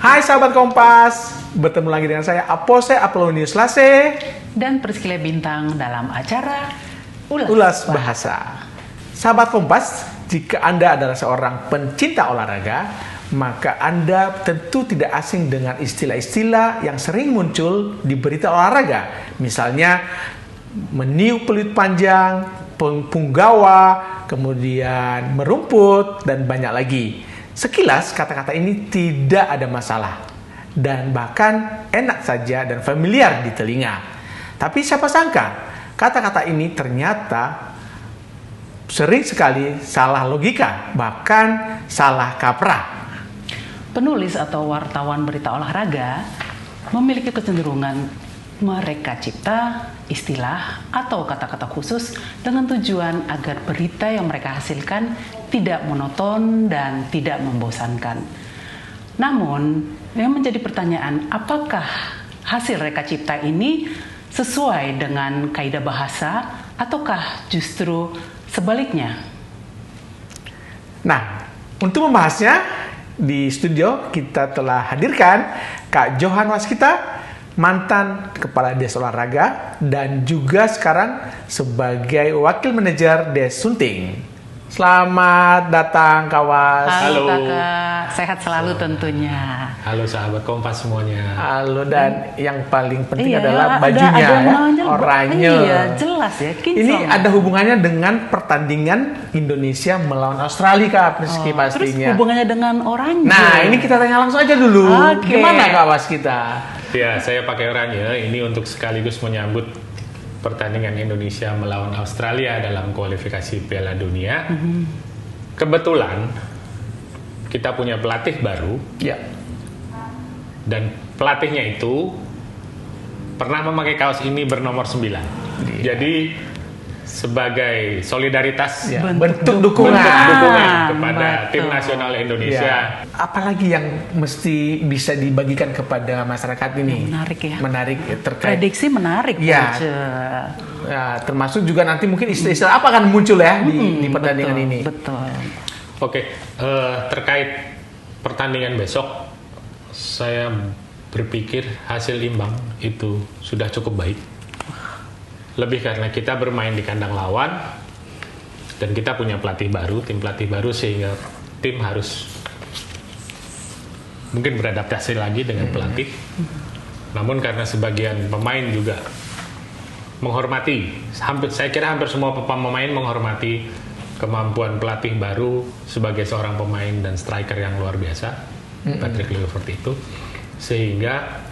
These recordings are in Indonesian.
Hai sahabat Kompas, bertemu lagi dengan saya Apose Apollonius Lase dan Priscilla Bintang dalam acara Ulas Bahasa. Sahabat Kompas, jika Anda adalah seorang pencinta olahraga, maka Anda tentu tidak asing dengan istilah-istilah yang sering muncul di berita olahraga. Misalnya meniup peluit panjang, punggawa, kemudian merumput, dan banyak lagi. Sekilas kata-kata ini tidak ada masalah dan bahkan enak saja dan familiar di telinga. Tapi siapa sangka kata-kata ini ternyata sering sekali salah logika, bahkan salah kaprah. Penulis atau wartawan berita olahraga memiliki kecenderungan mereka cipta istilah atau kata-kata khusus dengan tujuan agar berita yang mereka hasilkan tidak monoton dan tidak membosankan. Namun, yang menjadi pertanyaan, apakah hasil reka cipta ini sesuai dengan kaidah bahasa ataukah justru sebaliknya? Nah, untuk membahasnya di studio kita telah hadirkan Kak Johan Waskita, mantan Kepala Des Olahraga dan juga sekarang sebagai Wakil Manajer Des Sunting. Selamat datang kawas. Halo kakak, sehat selalu tentunya. Halo sahabat Kompas semuanya. Halo, dan yang paling penting adalah bajunya ada oranye. Iya, jelas ya. Ini ada hubungannya dengan pertandingan Indonesia melawan Australia Kak Prisky pastinya. Terus hubungannya dengan oranye. Nah, ini kita tanya langsung aja dulu. Gimana Kak Waskita? Ya, saya pakai oranye ini untuk sekaligus menyambut pertandingan Indonesia melawan Australia dalam kualifikasi Piala Dunia. Kebetulan kita punya pelatih baru. Ya. Dan pelatihnya itu pernah memakai kaos ini bernomor 9. Jadi sebagai solidaritas, bentuk dukungan kepada tim nasional Indonesia. Apalagi yang mesti bisa dibagikan kepada masyarakat ini? Menarik ya. Menarik terkait prediksi menarik. Ya. Termasuk juga nanti mungkin istilah apa akan muncul ya di pertandingan ini. Betul. Oke, terkait pertandingan besok, saya berpikir hasil imbang itu sudah cukup baik. Lebih karena kita bermain di kandang lawan dan kita punya pelatih baru, tim pelatih baru, sehingga tim harus mungkin beradaptasi lagi dengan pelatih. Namun karena sebagian pemain juga menghormati, saya kira hampir semua pemain menghormati kemampuan pelatih baru sebagai seorang pemain dan striker yang luar biasa, Patrick Kluivert itu, sehingga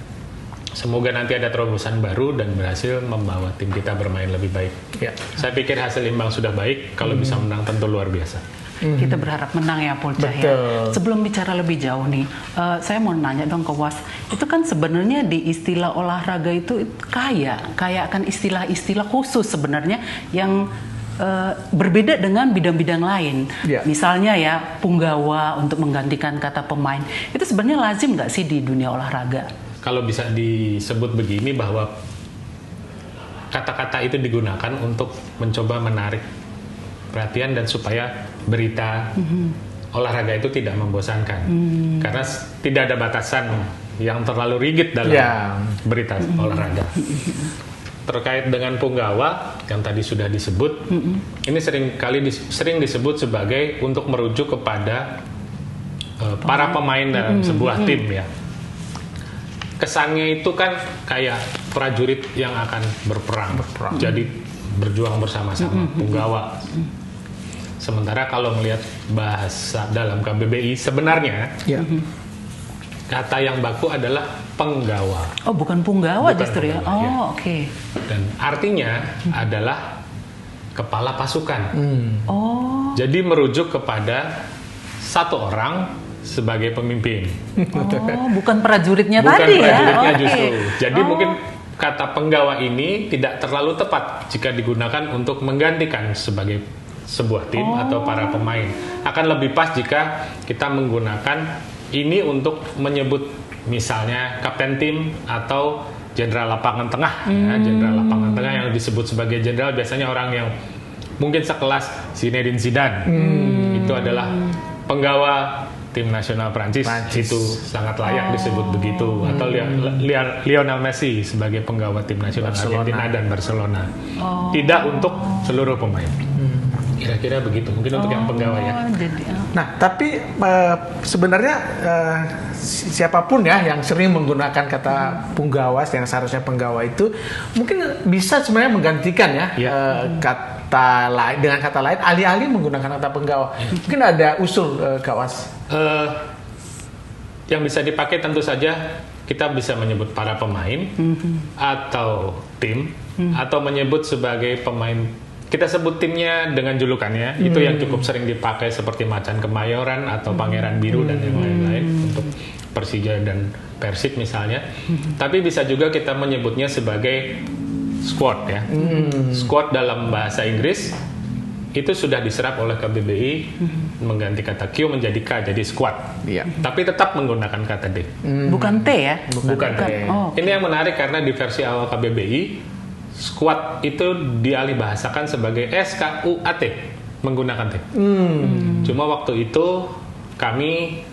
semoga nanti ada terobosan baru dan berhasil membawa tim kita bermain lebih baik. Ya. Saya pikir hasil imbang sudah baik, kalau bisa menang tentu luar biasa. Kita berharap menang ya Polcah ya. Sebelum bicara lebih jauh nih, saya mau nanya dong ke Was, itu kan sebenarnya di istilah olahraga itu kaya akan istilah-istilah khusus sebenarnya yang berbeda dengan bidang-bidang lain. Misalnya ya punggawa untuk menggantikan kata pemain, itu sebenarnya lazim nggak sih di dunia olahraga? Kalau bisa disebut begini, bahwa kata-kata itu digunakan untuk mencoba menarik perhatian dan supaya berita olahraga itu tidak membosankan. Karena tidak ada batasan yang terlalu rigid dalam berita olahraga. Terkait dengan punggawa yang tadi sudah disebut, ini sering disebut sebagai untuk merujuk kepada para pemain dalam sebuah tim ya. Kesannya itu kan kayak prajurit yang akan berperang. Jadi berjuang bersama-sama, punggawa. Sementara kalau melihat bahasa dalam KBBI sebenarnya kata yang baku adalah penggawa. Oh, bukan punggawa justru ya. Oh, oke. Dan artinya adalah kepala pasukan. Jadi merujuk kepada satu orang sebagai pemimpin. Oh, bukan prajuritnya bukan tadi ya. Bukan prajuritnya justru. Jadi mungkin kata penggawa ini tidak terlalu tepat jika digunakan untuk menggantikan sebagai sebuah tim atau para pemain. Akan lebih pas jika kita menggunakan ini untuk menyebut misalnya kapten tim atau jenderal lapangan tengah. Ya, jenderal lapangan tengah yang disebut sebagai jenderal biasanya orang yang mungkin sekelas Zinedine Zidane. Itu adalah penggawa tim nasional Prancis Prancis. itu sangat layak disebut begitu, atau Lionel Messi sebagai penggawa tim nasional Barcelona. Argentina dan Barcelona. Tidak untuk seluruh pemain. Kira-kira begitu, mungkin untuk yang penggawa ya. Jadi Nah, tapi sebenarnya siapapun ya yang sering menggunakan kata punggawa yang seharusnya penggawa itu mungkin bisa sebenarnya menggantikan ya kata lain dengan kata lain, alih-alih menggunakan kata penggawa. Mungkin ada usul Kak Was. Yang bisa dipakai tentu saja kita bisa menyebut para pemain atau tim atau menyebut sebagai pemain. Kita sebut timnya dengan julukannya, itu yang cukup sering dipakai seperti Macan Kemayoran atau Pangeran Biru dan yang lain-lain untuk Persija dan Persib misalnya. Tapi bisa juga kita menyebutnya sebagai squad ya. Squad dalam bahasa Inggris itu sudah diserap oleh KBBI mengganti kata Q menjadi K jadi squad. Iya. Tapi tetap menggunakan kata D. bukan T ya? Bukan T. Oh. Ini yang menarik karena di versi awal KBBI squad itu dialih bahasakan sebagai SKUAT menggunakan T. Cuma waktu itu kami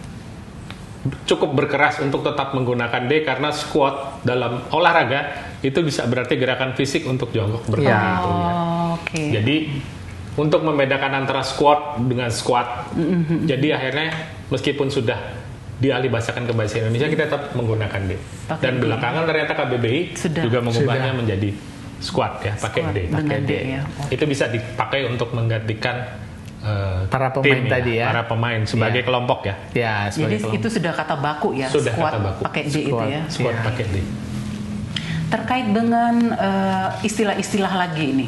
cukup berkeras untuk tetap menggunakan D karena squat dalam olahraga itu bisa berarti gerakan fisik untuk jongkok berdiri itu ya. Oke. Jadi untuk membedakan antara squat dengan squat, jadi akhirnya meskipun sudah dialih bahasakan ke bahasa Indonesia kita tetap menggunakan D. Pakai Dan D. belakangan ternyata KBBI Sudah. juga mengubahnya menjadi squat ya, pakai Squad D. dengan Pakai D, ya. Itu bisa dipakai untuk menggantikan Para pemain tim tadi ya. para pemain sebagai Iya. kelompok ya. Ya, Jadi sebagai kelompok. itu sudah kata baku ya, Sudah squad kata baku. pakai D itu Squad. ya. Squad Iya. pakai D. Terkait dengan istilah-istilah lagi ini.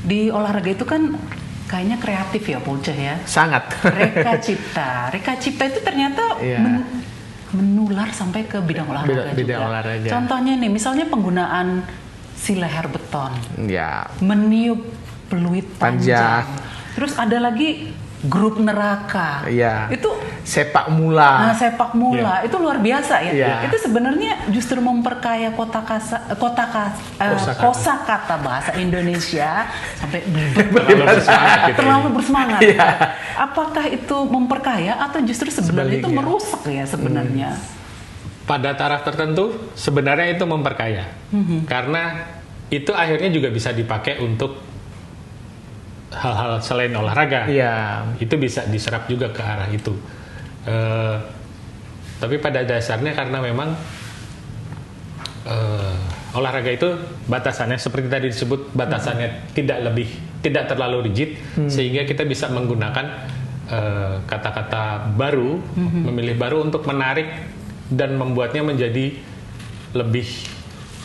Di olahraga itu kan kayaknya kreatif ya, Pulceh ya. Sangat. Reka Cipta. Reka Cipta itu ternyata Iya. menular sampai ke bidang olahraga Bidang juga. olahraga. Contohnya nih, misalnya penggunaan si leher beton, Ya. meniup peluit Panjang. panjang. Terus ada lagi grup neraka. Iya. Itu Sepak mula. sepak mula itu luar biasa ya. Iya. Itu sebenarnya justru memperkaya kosakata bahasa Indonesia sampai Terlalu bersemangat gitu ya. terlalu bersemangat. Iya. Apakah itu memperkaya atau justru sebenarnya itu Sebaliknya. merusak ya sebenarnya? Pada taraf tertentu sebenarnya itu memperkaya. Karena itu akhirnya juga bisa dipakai untuk hal-hal selain olahraga. Iya. Itu bisa diserap juga ke arah itu. Tapi pada dasarnya karena memang olahraga itu batasannya seperti tadi disebut batasannya tidak terlalu rigid sehingga kita bisa menggunakan kata-kata baru, memilih baru untuk menarik dan membuatnya menjadi lebih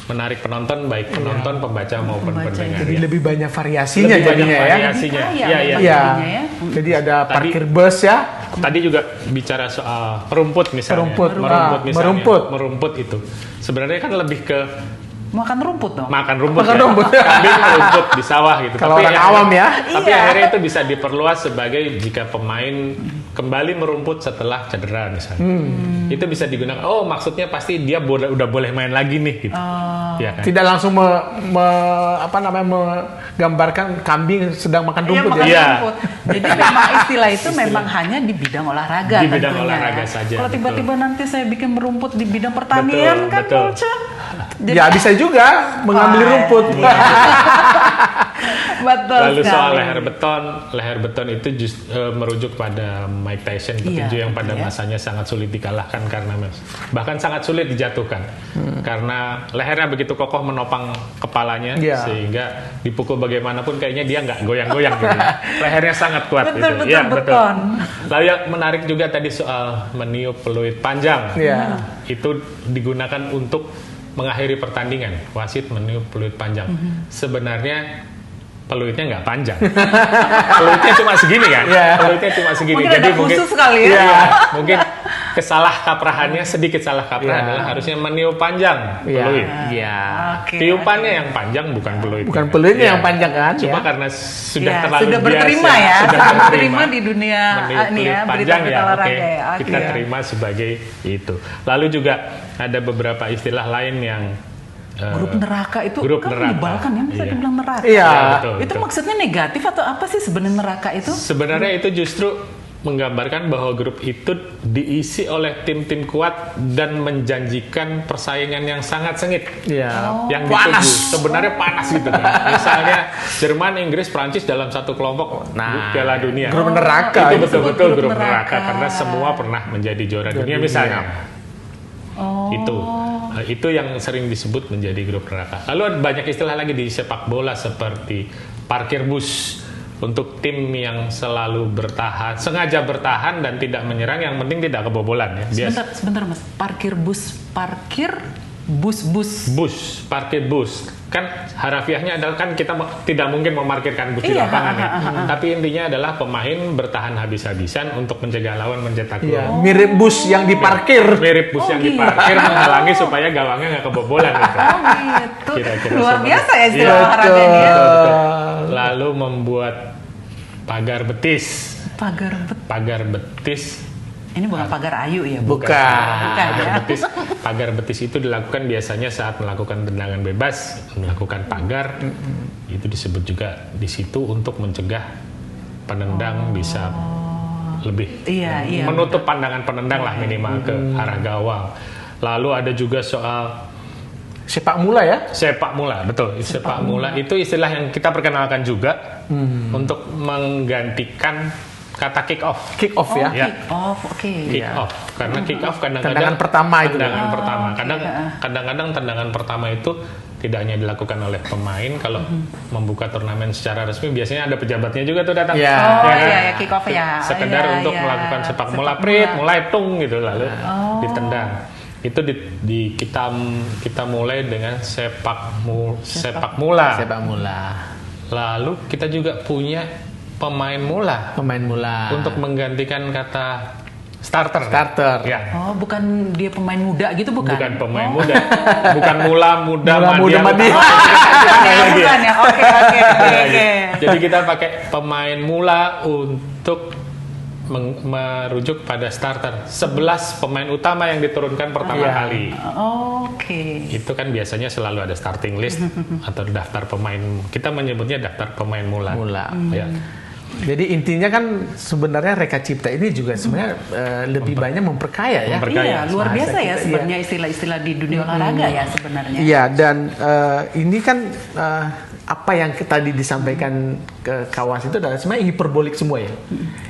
menarik penonton, baik penonton, pembaca maupun Pembaca, pendengar. Jadi ya. lebih banyak variasinya Lebih banyak jadinya ya. variasinya. Lebih kaya Iya, memang Iya. jadinya ya. Jadi ada Tadi- parkir bus ya. Tadi juga bicara soal merumput misalnya. Merumput. Misalnya. Merumput. Merumput itu. Sebenarnya kan lebih ke Makan rumput dong. makan rumput. Makan ya. rumput. Kambing merumput di sawah gitu. Kalau orang awam ya. Tapi Iya. akhirnya itu bisa diperluas sebagai jika pemain kembali merumput setelah cedera misalnya. Itu bisa digunakan. Oh, maksudnya pasti dia udah boleh main lagi nih gitu. Ya kan? Tidak langsung menggambarkan kambing sedang makan Iya, rumput makan ya. Iya. rumput. Jadi memang istilah itu memang hanya di bidang olahraga Di bidang tentunya. olahraga saja, Kalau tiba-tiba betul. nanti saya bikin merumput di bidang pertanian Betul, kan, betul. Pulce? Ya bisa juga mengambil Wah, rumput. iya. Betul Lalu soal sekali. leher beton itu merujuk pada Mike Tyson petinju Iya, yang pada iya. masanya sangat sulit dikalahkan karena bahkan sangat sulit dijatuhkan karena lehernya begitu kokoh menopang kepalanya Iya. sehingga dipukul bagaimanapun kayaknya dia nggak goyang-goyang gitu. Lehernya sangat kuat. Betul, gitu. betul, Ya, beton. Lalu yang menarik juga tadi soal meniup peluit panjang. Iya. Itu digunakan untuk mengakhiri pertandingan. Wasit meniup peluit panjang. Sebenarnya peluitnya nggak panjang. Peluitnya cuma segini kan? Iya. Peluitnya cuma segini. Mungkin ada khusus kali ya. Iya, mungkin kesalah kaprahannya sedikit salah kaprah Iya. adalah harusnya meniup panjang Iya. peluit. Iya. Oke. Tiupannya yang panjang bukan peluit. Bukan peluitnya yang panjang kan? Cuma Ya. karena sudah Ya, terlalu sudah biasa. berterima ya, sudah sudah berterima di dunia meniup ini ya, peluit berita-berita panjang ya, olahraga oke. ya. Oke. Kita terima sebagai itu. Lalu juga ada beberapa istilah lain yang Grup neraka itu grup kan neraka. menyebalkan ya, bisa Iya. dibilang neraka. Iya. Ya, betul, Itu betul. maksudnya negatif atau apa sih sebenarnya neraka itu? Sebenarnya itu justru menggambarkan bahwa grup itu diisi oleh tim-tim kuat dan menjanjikan persaingan yang sangat sengit. Iya. Yang Panas. dituju sebenarnya panas gitu kan. Misalnya Jerman, Inggris, Prancis dalam satu kelompok Piala Dunia. Grup neraka. Itu disebut betul-betul grup grup neraka neraka. karena semua pernah menjadi juara dunia misalnya. Itu yang sering disebut menjadi grup neraka. Lalu ada banyak istilah lagi di sepak bola seperti parkir bus untuk tim yang selalu bertahan, sengaja bertahan dan tidak menyerang, yang penting tidak kebobolan ya. Sebentar Mas. Parkir bus. Parkir bus. Kan harafiahnya adalah kan kita tidak mungkin memarkirkan bus di Iya, lapangan ya. Tapi intinya adalah pemain bertahan habis-habisan untuk mencegah lawan mencetak Iya, gol. mirip bus yang diparkir. Mirip bus yang gitu. diparkir menghalangi supaya gawangnya nggak kebobolan gitu. Oh gitu. Kira-kira Luar seperti- biasa ya istilah Iya, olahraga ini ya. Betul. Lalu membuat pagar betis. Pagar betis Ini bukan pagar ayu ya? Bukan. Pagar betis itu dilakukan biasanya saat melakukan tendangan bebas, melakukan pagar. Itu disebut juga di situ untuk mencegah penendang bisa lebih Iya. menutup pandangan penendang lah minimal ke arah gawang. Lalu ada juga soal Sepak mula ya. sepak mula, betul. Sepak mula itu istilah yang kita perkenalkan juga untuk menggantikan kata kick off. Kick off ya. Ya. Kick off, oke. Kick off, karena kick off kadang-kadang Tendangan pertama itu. tendangan pertama. Kadang-kadang tendangan pertama itu tidak hanya dilakukan oleh pemain. Kalau membuka turnamen secara resmi biasanya ada pejabatnya juga tuh datang. Iya. Oh Ya kan? iya, kick off ya. Sekedar Iya, untuk iya. melakukan sepak mula, Sepak prit, mula. mulai tung gitu lalu ditendang. Itu kita mulai dengan sepak mula. Sepak mula. Lalu kita juga punya pemain mula Pemain mula. untuk menggantikan kata starter. Ya. Oh, bukan dia pemain muda gitu bukan? Bukan pemain muda, bukan muda, Madi. Bukan ya. Oke. Jadi kita pakai pemain mula untuk merujuk pada starter. 11 pemain utama yang diturunkan pertama kali. Oke. Itu kan biasanya selalu ada starting list atau daftar pemain. Kita menyebutnya daftar pemain mula. Ya. Jadi intinya kan sebenarnya Reka Cipta ini juga sebenarnya lebih banyak memperkaya ya. Iya, luar biasa ya kita, sebenarnya istilah-istilah di dunia olahraga ya sebenarnya. Iya, dan ini kan apa yang tadi disampaikan ke kawas itu adalah sebenarnya hiperbolik semua ya.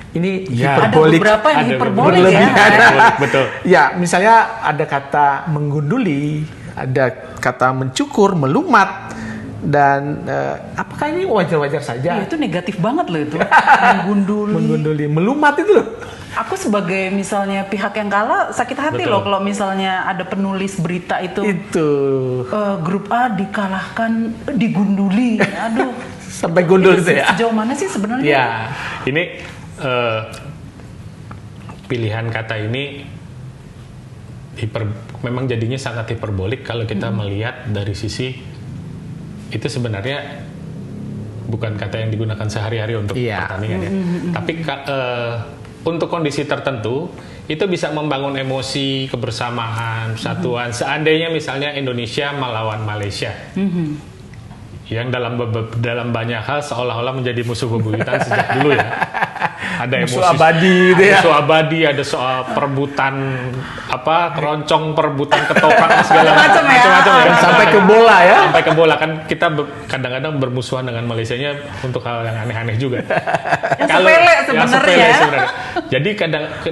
Ini Ada hiperbolik. beberapa yang Ada hiperbolik ya. Hiperbolik, betul. Ya, misalnya ada kata menggunduli, ada kata mencukur, melumat, dan apakah ini wajar-wajar saja? Iya, itu negatif banget loh itu. Menggunduli. Menggunduli, melumat itu loh. Aku sebagai misalnya pihak yang kalah sakit hati Betul. loh kalau misalnya ada penulis berita itu grup A dikalahkan, digunduli. Aduh. Sampai gundul itu ya. Sejauh mana sih sebenarnya? Ya. Ini pilihan kata ini memang jadinya sangat hiperbolik kalau kita melihat dari sisi itu sebenarnya bukan kata yang digunakan sehari-hari untuk pertandingan ya. Tapi untuk kondisi tertentu itu bisa membangun emosi, kebersamaan, persatuan. Seandainya misalnya Indonesia melawan Malaysia. Yang dalam banyak hal seolah-olah menjadi musuh bebuyutan sejak dulu ya. Ada Musuh emosi abadi gitu ya. Musuh abadi, ada soal perebutan keroncong, perebutan ketoprak segala Macam ya. macam ya. Sampai ke bola ya. Sampai ke bola kan kita kadang-kadang bermusuhan dengan Malaysianya untuk hal yang aneh-aneh juga. Yang sepele sebenarnya. sebenarnya. Jadi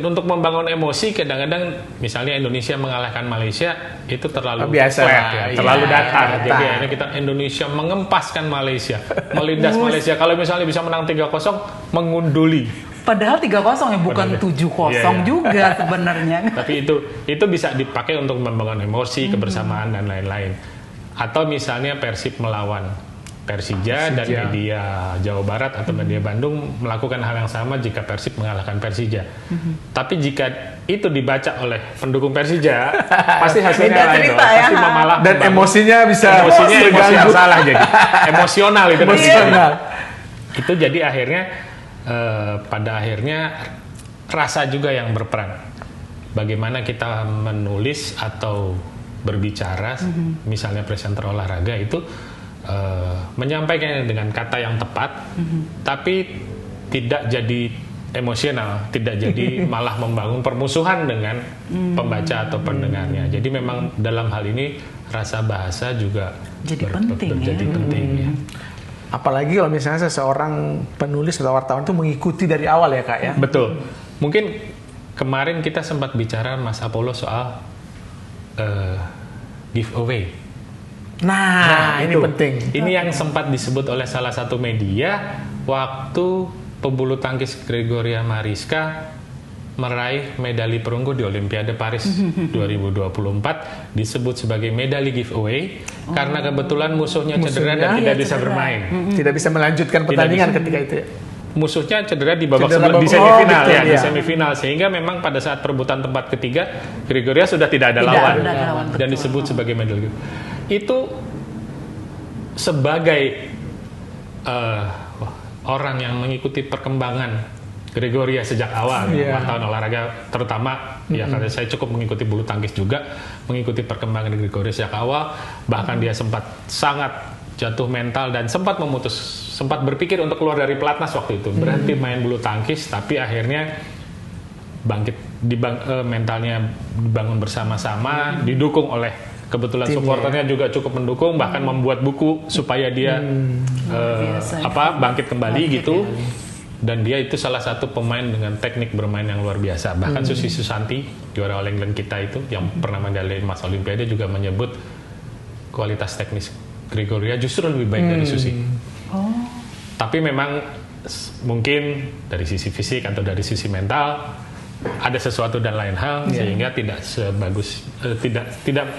untuk membangun emosi kadang-kadang misalnya Indonesia mengalahkan Malaysia itu terlalu Biasa. flat ya, terlalu Iya, datar. Jadi datar. akhirnya kita Indonesia mengempaskan Malaysia, melindas Malaysia. Kalau misalnya bisa menang 3-0 mengunduli. Padahal 3-0 ya bukan 7-0 Iya. juga sebenarnya. Tapi itu bisa dipakai untuk membangun emosi, kebersamaan dan lain-lain. Atau misalnya Persib melawan Persija dan media Jawa Barat atau media Bandung melakukan hal yang sama jika Persib mengalahkan Persija. Tapi jika itu dibaca oleh pendukung Persija, pasti hasilnya Beda lain cerita dong. ya. Pasti malah Dan emosinya bisa emosi yang terganggu. salah jadi emosional itu. Emosional. Itu jadi akhirnya pada akhirnya rasa juga yang berperan. Bagaimana kita menulis atau berbicara, misalnya presenter olahraga itu menyampaikan dengan kata yang tepat, tapi tidak jadi emosional, tidak jadi malah membangun permusuhan dengan pembaca atau pendengarnya. Jadi memang dalam hal ini rasa bahasa juga Jadi penting ya. penting ya. Apalagi kalau misalnya seseorang penulis atau wartawan itu mengikuti dari awal ya Kak ya. Betul. Mungkin kemarin kita sempat bicara Mas Apollo soal giveaway. Nah, ini itu penting. Ini yang sempat disebut oleh salah satu media waktu pebulu tangkis Gregoria Mariska meraih medali perunggu di Olimpiade Paris 2024 disebut sebagai medali giveaway karena kebetulan musuhnya cedera dan tidak bisa bermain. Tidak bisa melanjutkan pertandingan ketika itu ya. Musuhnya cedera di babak Cedera sebelum di babak- semifinal betul, ya, di iya. semifinal sehingga memang pada saat perebutan tempat ketiga Gregoria sudah tidak ada lawan ada lawan, dan betul. disebut sebagai medali. Itu sebagai orang yang mengikuti perkembangan Gregoria sejak awal Iya. wartawan olahraga terutama ya karena saya cukup mengikuti bulu tangkis juga, mengikuti perkembangan Gregoria sejak awal, bahkan dia sempat sangat jatuh mental dan sempat berpikir untuk keluar dari pelatnas waktu itu, berhenti main bulu tangkis, tapi akhirnya bangkit, mentalnya dibangun bersama-sama, didukung oleh kebetulan Timnya, supporternya juga cukup mendukung, bahkan membuat buku supaya dia biasa. bangkit kembali gitu. Dan dia itu salah satu pemain dengan teknik bermain yang luar biasa. Bahkan Susi Susanti, juara All England kita itu, yang pernah medali emas Olimpiade juga menyebut kualitas teknis Gregoria justru lebih baik dari Susi. Tapi memang mungkin dari sisi fisik atau dari sisi mental ada sesuatu dan lain hal sehingga tidak sebagus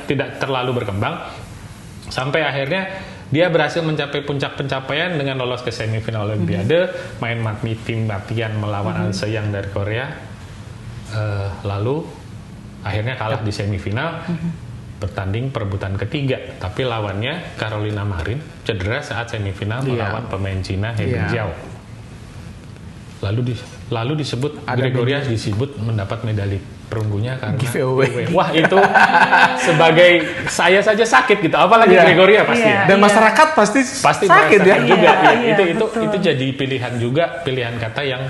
tidak terlalu berkembang sampai akhirnya dia berhasil mencapai puncak pencapaian dengan lolos ke semifinal Olimpiade, main tim latihan melawan An Se-young dari Korea, lalu akhirnya kalah di semifinal, bertanding perebutan ketiga, tapi lawannya Carolina Marin cedera saat semifinal melawan pemain Cina He Bingjiao. Lalu disebut Gregoria disebut mendapat medali perunggunya karena Giveaway. Wah itu sebagai saya saja sakit gitu, apalagi Gregoria pasti ya. Dan masyarakat pasti sakit ya. juga. Iya, Itu jadi pilihan kata yang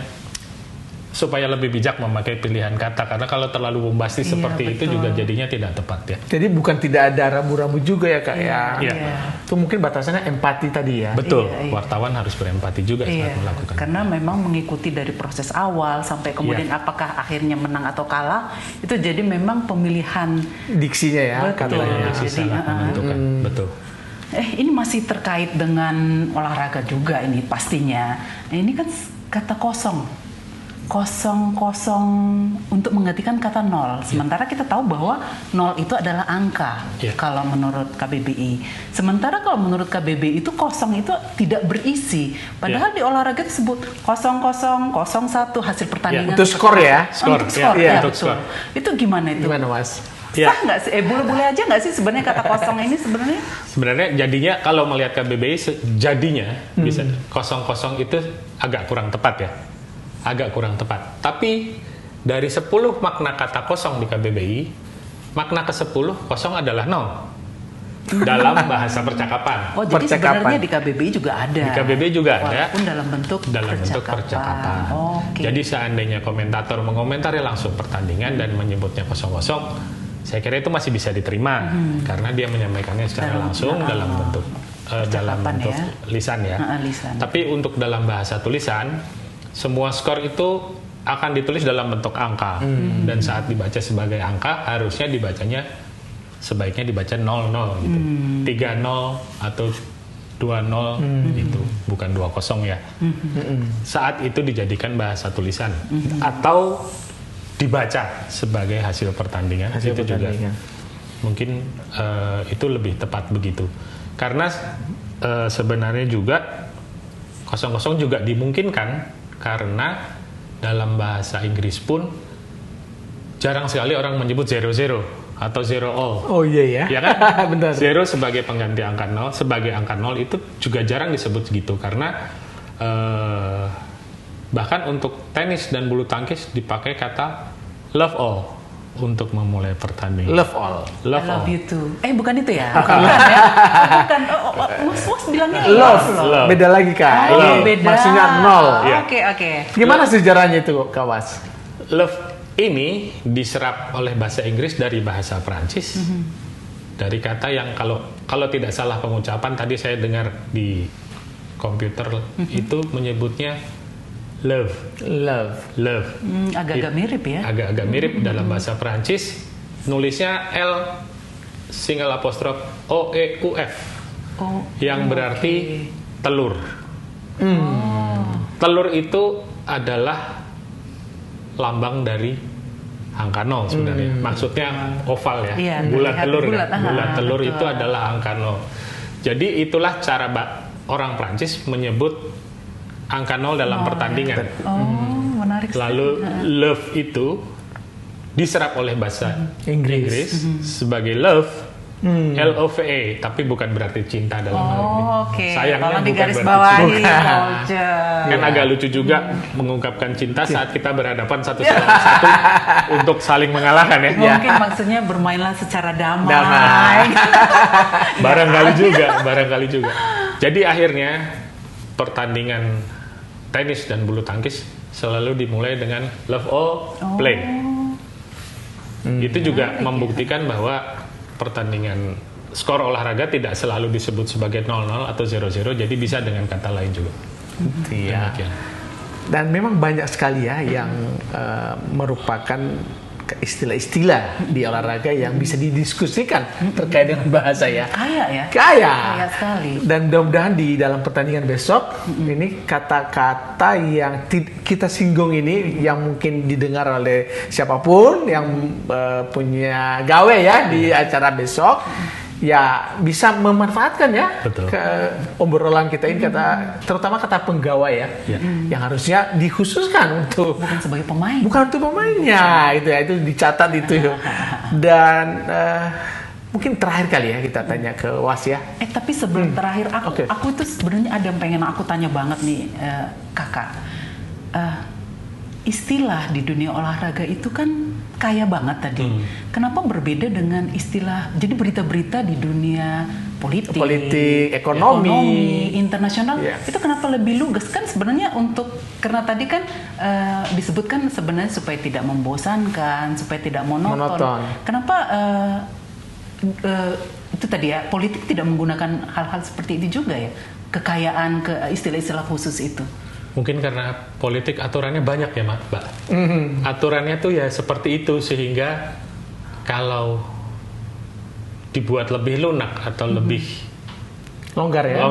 supaya lebih bijak memakai pilihan kata karena kalau terlalu bombastis seperti itu juga jadinya tidak tepat ya. Jadi bukan tidak ada rambu-rambu juga ya Kak ya. Iya. Itu mungkin batasannya empati tadi ya. Betul, Iya. wartawan harus berempati juga saat melakukan. Karena memang mengikuti dari proses awal sampai kemudian apakah akhirnya menang atau kalah itu jadi memang pemilihan. Diksinya ya Betul. katanya. Jadi sangat menentukan. Betul. Ini masih terkait dengan olahraga juga ini pastinya. Ini kan kata kosong untuk menggantikan kata nol. Sementara kita tahu bahwa nol itu adalah angka kalau menurut KBBI. Sementara kalau menurut KBBI itu kosong itu tidak berisi. Padahal di olahraga disebut 00, 01 hasil pertandingan. Untuk skor ya. Untuk skor, ya, untuk betul. skor. Itu gimana itu? Gimana Mas? Sah nggak sih? Boleh aja nggak sih sebenarnya kata kosong ini sebenarnya? Sebenarnya jadinya kalau melihat KBBI jadinya bisa 00 itu agak kurang tepat ya. Agak kurang tepat. Tapi dari 10 makna kata kosong di KBBI, makna ke-10 kosong adalah 0 dalam bahasa percakapan. Oh, jadi sebenarnya di KBBI juga ada. Di KBBI juga ada. Walaupun dalam bentuk percakapan. Oke. Jadi seandainya komentator mengomentari langsung pertandingan dan menyebutnya 00, saya kira itu masih bisa diterima karena dia menyampaikannya secara langsung dalam bentuk lisan ya. Lisan. Tapi untuk dalam bahasa tulisan semua skor itu akan ditulis dalam bentuk angka dan saat dibaca sebagai angka harusnya sebaiknya dibaca 00 gitu. 30 atau 20 itu bukan 20 ya. Saat itu dijadikan bahasa tulisan atau dibaca sebagai hasil pertandingan itu juga mungkin itu lebih tepat begitu. Karena sebenarnya juga 00 juga dimungkinkan karena dalam bahasa Inggris pun jarang sekali orang menyebut 00 atau 0 all. Oh iya ya. Ya kan? Benar. 0 sebagai pengganti angka 0, sebagai angka 0 itu juga jarang disebut gitu karena bahkan untuk tenis dan bulu tangkis dipakai kata love all. untuk memulai pertandingan. Love all. I Love love all. you too. Bukan itu ya? Bukan ya? Bukan. Mas bilangnya Love. Love. Beda lagi Kak. Oh, Ini beda. maksudnya 0. Iya. Oke. Gimana sejarahnya itu Kak Was? Love ini diserap oleh bahasa Inggris dari bahasa Prancis. Dari kata yang kalau tidak salah pengucapan tadi saya dengar di komputer itu menyebutnya love. Love. Agak-agak mirip ya. Agak-agak mirip dalam bahasa Prancis. Nulisnya L single apostrof OEUF Oh, yang berarti telur. Telur itu adalah lambang dari angka 0 sebenarnya. Maksudnya oval ya. Iya, bulat terlihat telur bulat, kan. Bulat telur betul. itu adalah angka 0. Jadi itulah cara orang Prancis menyebut angka 0 dalam pertandingan. Oh, menarik sekali. Lalu love itu diserap oleh bahasa Inggris sebagai love, LOVE, tapi bukan berarti cinta dalam hal ini. Oke. Sayangnya Tolong bukan digaris berarti bawahi, cinta. Kolce. Kan agak lucu juga mengungkapkan cinta saat kita berhadapan satu sama satu untuk saling mengalahkan ya. Mungkin maksudnya bermainlah secara damai. Damai. Barangkali juga. Jadi akhirnya pertandingan tenis dan bulu tangkis selalu dimulai dengan love all play. Itu juga membuktikan bahwa pertandingan skor olahraga tidak selalu disebut sebagai 0-0 atau 0-0, jadi bisa dengan kata lain juga. Iya. Demikian. Dan memang banyak sekali ya yang merupakan istilah-istilah di olahraga yang bisa didiskusikan terkait dengan bahasa ya. Kaya ya. Kaya sekali. Dan mudah-mudahan di dalam pertandingan besok ini kata-kata yang kita singgung ini yang mungkin didengar oleh siapapun yang punya gawe ya di acara besok ya bisa memanfaatkan ya. Betul. Ke obrolan kita ini terutama kata penggawai ya, yang harusnya dikhususkan untuk Bukan sebagai pemain. bukan untuk pemainnya itu ya, itu dicatat itu. Dan mungkin terakhir kali ya kita tanya ke Was ya. Tapi sebelum terakhir aku itu sebenarnya ada yang pengen aku tanya banget nih, Kakak. Istilah di dunia olahraga itu kan kaya banget tadi. Kenapa berbeda dengan istilah, jadi berita-berita di dunia politik, ekonomi internasional, itu kenapa lebih lugas? Kan sebenarnya karena tadi kan disebutkan sebenarnya supaya tidak membosankan, supaya tidak monoton. Kenapa itu tadi ya, politik tidak menggunakan hal-hal seperti itu juga ya? Kekayaan ke istilah-istilah khusus itu. Mungkin karena politik aturannya banyak ya Mbak. Aturannya tuh ya seperti itu sehingga kalau dibuat lebih lunak atau lebih Longgar ya.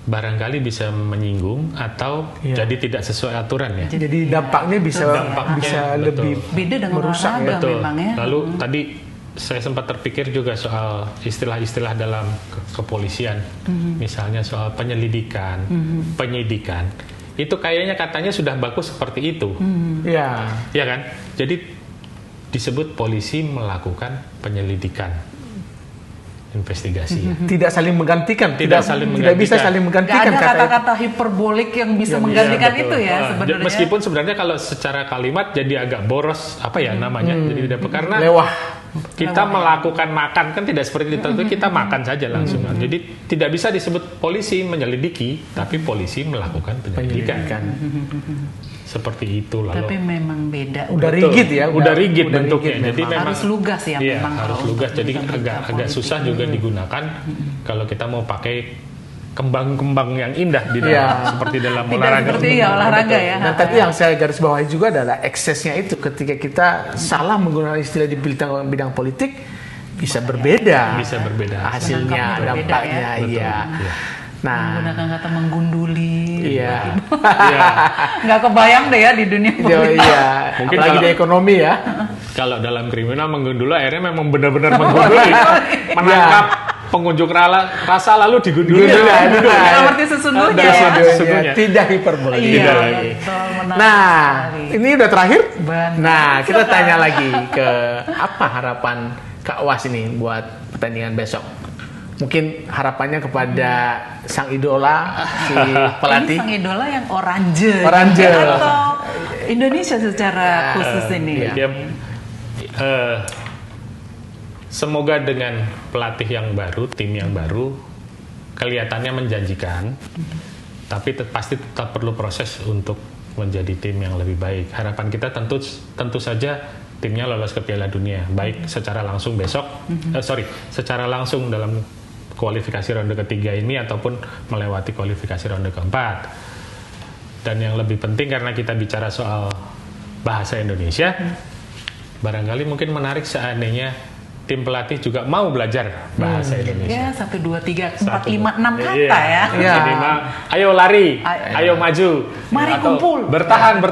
Barangkali bisa menyinggung atau jadi tidak sesuai aturan ya. Jadi dampaknya bisa Dampaknya, lebih beda dengan merusak olahraga Betul. memang ya. Lalu tadi saya sempat terpikir juga soal istilah-istilah dalam kepolisian, misalnya soal penyelidikan, penyidikan. Itu kayaknya katanya sudah bagus seperti itu, ya kan? Jadi disebut polisi melakukan penyelidikan, investigasi. Ya. tidak saling menggantikan, Tidak saling tidak bisa menggantikan. saling Gak menggantikan ada kata kata-kata hiperbolik yang bisa menggantikan Iya, itu betul. ya sebenarnya. Meskipun sebenarnya kalau secara kalimat jadi agak boros apa ya namanya, jadi tidak karena lewah. kita melakukan makan kan tidak seperti itu, kita makan saja langsung. Jadi tidak bisa disebut polisi menyelidiki, tapi polisi melakukan penyelidikan. Seperti itu lalu. Tapi memang beda. Udah Betul. rigid ya, udah rigid bentuknya. rigid Jadi memang. memang Harus lugas ya iya, memang harus kalau lugas. untuk Jadi berita agak politik. susah juga digunakan kalau kita mau pakai kembang-kembang yang indah di dalam seperti dalam Tidak olahraga. seperti olahraga ya. Dan tadi yang saya garis bawahi juga adalah eksesnya itu ketika kita salah menggunakan istilah di bidang politik bisa berbeda. Bisa berbeda. Hasilnya, Menangkapnya berbeda dampaknya, ya. iya. Iya. Nah, Menggunakan kata menggunduli. iya. Iya. Nggak kebayang deh ya di dunia politik. Iya. Mungkin Apalagi kalau- di ekonomi ya. Kalau dalam kriminal menggundul akhirnya memang benar-benar menggunduli, menangkap pengunjuk rasa lalu digunduli. Duduk. Seperti sesungguhnya Dari ya. sesungguhnya. Tidak hiperbola. Iya, Tidak lagi. betul, menarik Nah, sekali. ini udah terakhir. Benar. Nah, kita tanya lagi ke apa harapan Kak Was ini buat pertandingan besok. Mungkin harapannya kepada sang idola si pelatih. Ini sang idola yang oranje. Oranje. Atau Indonesia secara khusus ini. iya. Dia semoga dengan pelatih yang baru, tim yang baru, kelihatannya menjanjikan, tapi pasti tetap perlu proses untuk menjadi tim yang lebih baik. Harapan kita tentu saja timnya lolos ke Piala Dunia, baik secara langsung besok, secara langsung dalam kualifikasi ronde ketiga ini ataupun melewati kualifikasi ronde keempat. Dan yang lebih penting karena kita bicara soal bahasa Indonesia, barangkali mungkin menarik seandainya tim pelatih juga mau belajar bahasa Indonesia. Ya, 1, 2, 3, 4, 5, 6 kata ya. Minimal, ayo lari, ayo maju. Mari atau kumpul. Bertahan.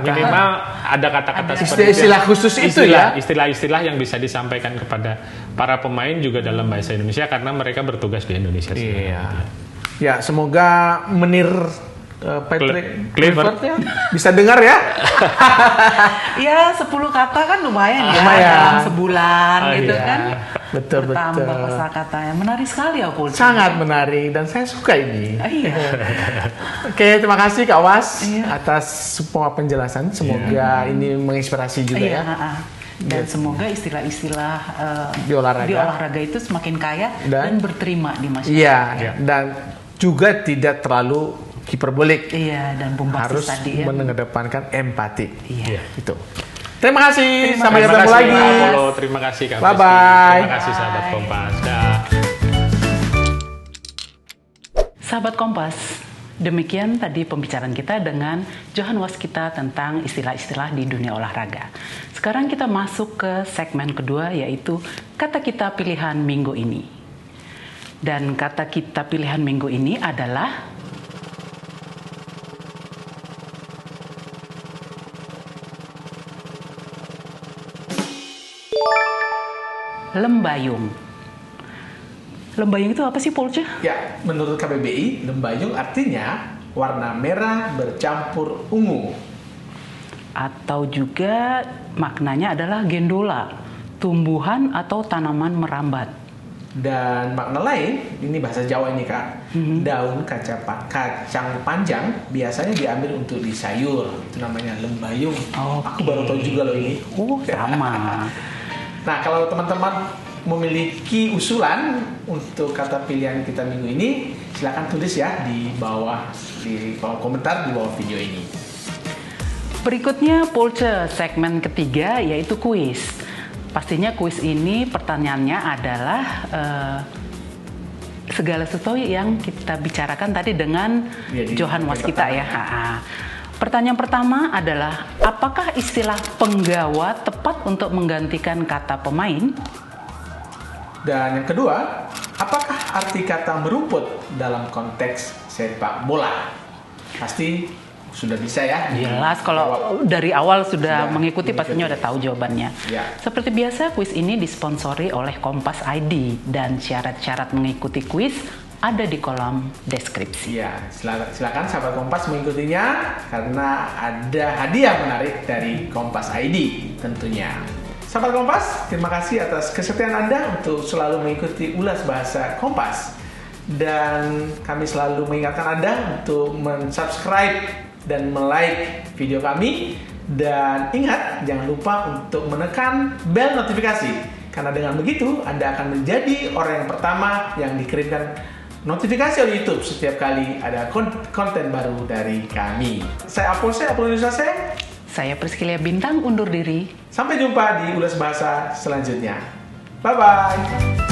Minimal ada kata-kata seperti istilah khusus itu ya. Istilah-istilah yang bisa disampaikan kepada para pemain juga dalam bahasa Indonesia karena mereka bertugas di Indonesia. Ya, semoga Menir Patrick Kluivert ya bisa dengar ya. Ya 10 kata kan lumayan ya dalam sebulan gitu kan. Betul. Bertambah kosakatanya. Menarik sekali ya Paul. Sangat menarik dan saya suka ini. Iya. Oke, terima kasih Kak Was atas semua penjelasan. Semoga ini menginspirasi juga ya. Dan semoga istilah-istilah di olahraga itu semakin kaya dan berterima di masyarakat. Iya, dan juga tidak terlalu hiperbolik. Iya, dan bombastis harus tadi ya. mengedepankan empati. Iya. Itu. Terima kasih. Sampai Terima ketemu kasih, lagi. Pak Apollo. Terima kasih Kak Bye-bye. Besti. Terima kasih sahabat Kompas. Dah. Sahabat Kompas, demikian tadi pembicaraan kita dengan Johan Waskita tentang istilah-istilah di dunia olahraga. Sekarang kita masuk ke segmen kedua, yaitu kata kita pilihan minggu ini. Dan kata kita pilihan minggu ini adalah lembayung. Lembayung itu apa sih, Polce? Ya, menurut KBBI, lembayung artinya warna merah bercampur ungu. Atau juga maknanya adalah gendola, tumbuhan atau tanaman merambat. Dan makna lain, ini bahasa Jawa ini Kak, daun kacang panjang biasanya diambil untuk di sayur. Itu namanya lembayung. Aku baru tahu juga loh ini. Oh, sama. Nah, kalau teman-teman memiliki usulan untuk kata pilihan kita minggu ini, silakan tulis ya di bawah, di kolom komentar di bawah video ini. Berikutnya Polce, segmen ketiga yaitu kuis. Pastinya kuis ini pertanyaannya adalah segala sesuatu yang kita bicarakan tadi dengan Johan Waskita ya. Pertanyaan pertama adalah, apakah istilah penggawa tepat untuk menggantikan kata pemain? Dan yang kedua, apakah arti kata merumput dalam konteks sepak bola? Pasti sudah bisa ya. Jelas, kalau dari awal sudah mengikuti pastinya udah tahu jawabannya. Ya. Seperti biasa, kuis ini disponsori oleh Kompas ID dan syarat-syarat mengikuti kuis ada di kolom deskripsi. Ya, silakan sahabat Kompas mengikutinya karena ada hadiah menarik dari Kompas ID tentunya. Sahabat Kompas, terima kasih atas kesetiaan Anda untuk selalu mengikuti ulas bahasa Kompas. Dan kami selalu mengingatkan Anda untuk men-subscribe dan like video kami. Dan ingat, jangan lupa untuk menekan bel notifikasi. Karena dengan begitu, Anda akan menjadi orang yang pertama yang dikirimkan notifikasi oleh YouTube setiap kali ada konten baru dari kami. Saya Apollo Indonesia. Saya Priscilia Bintang undur diri. Sampai jumpa di ulas bahasa selanjutnya. Bye-bye.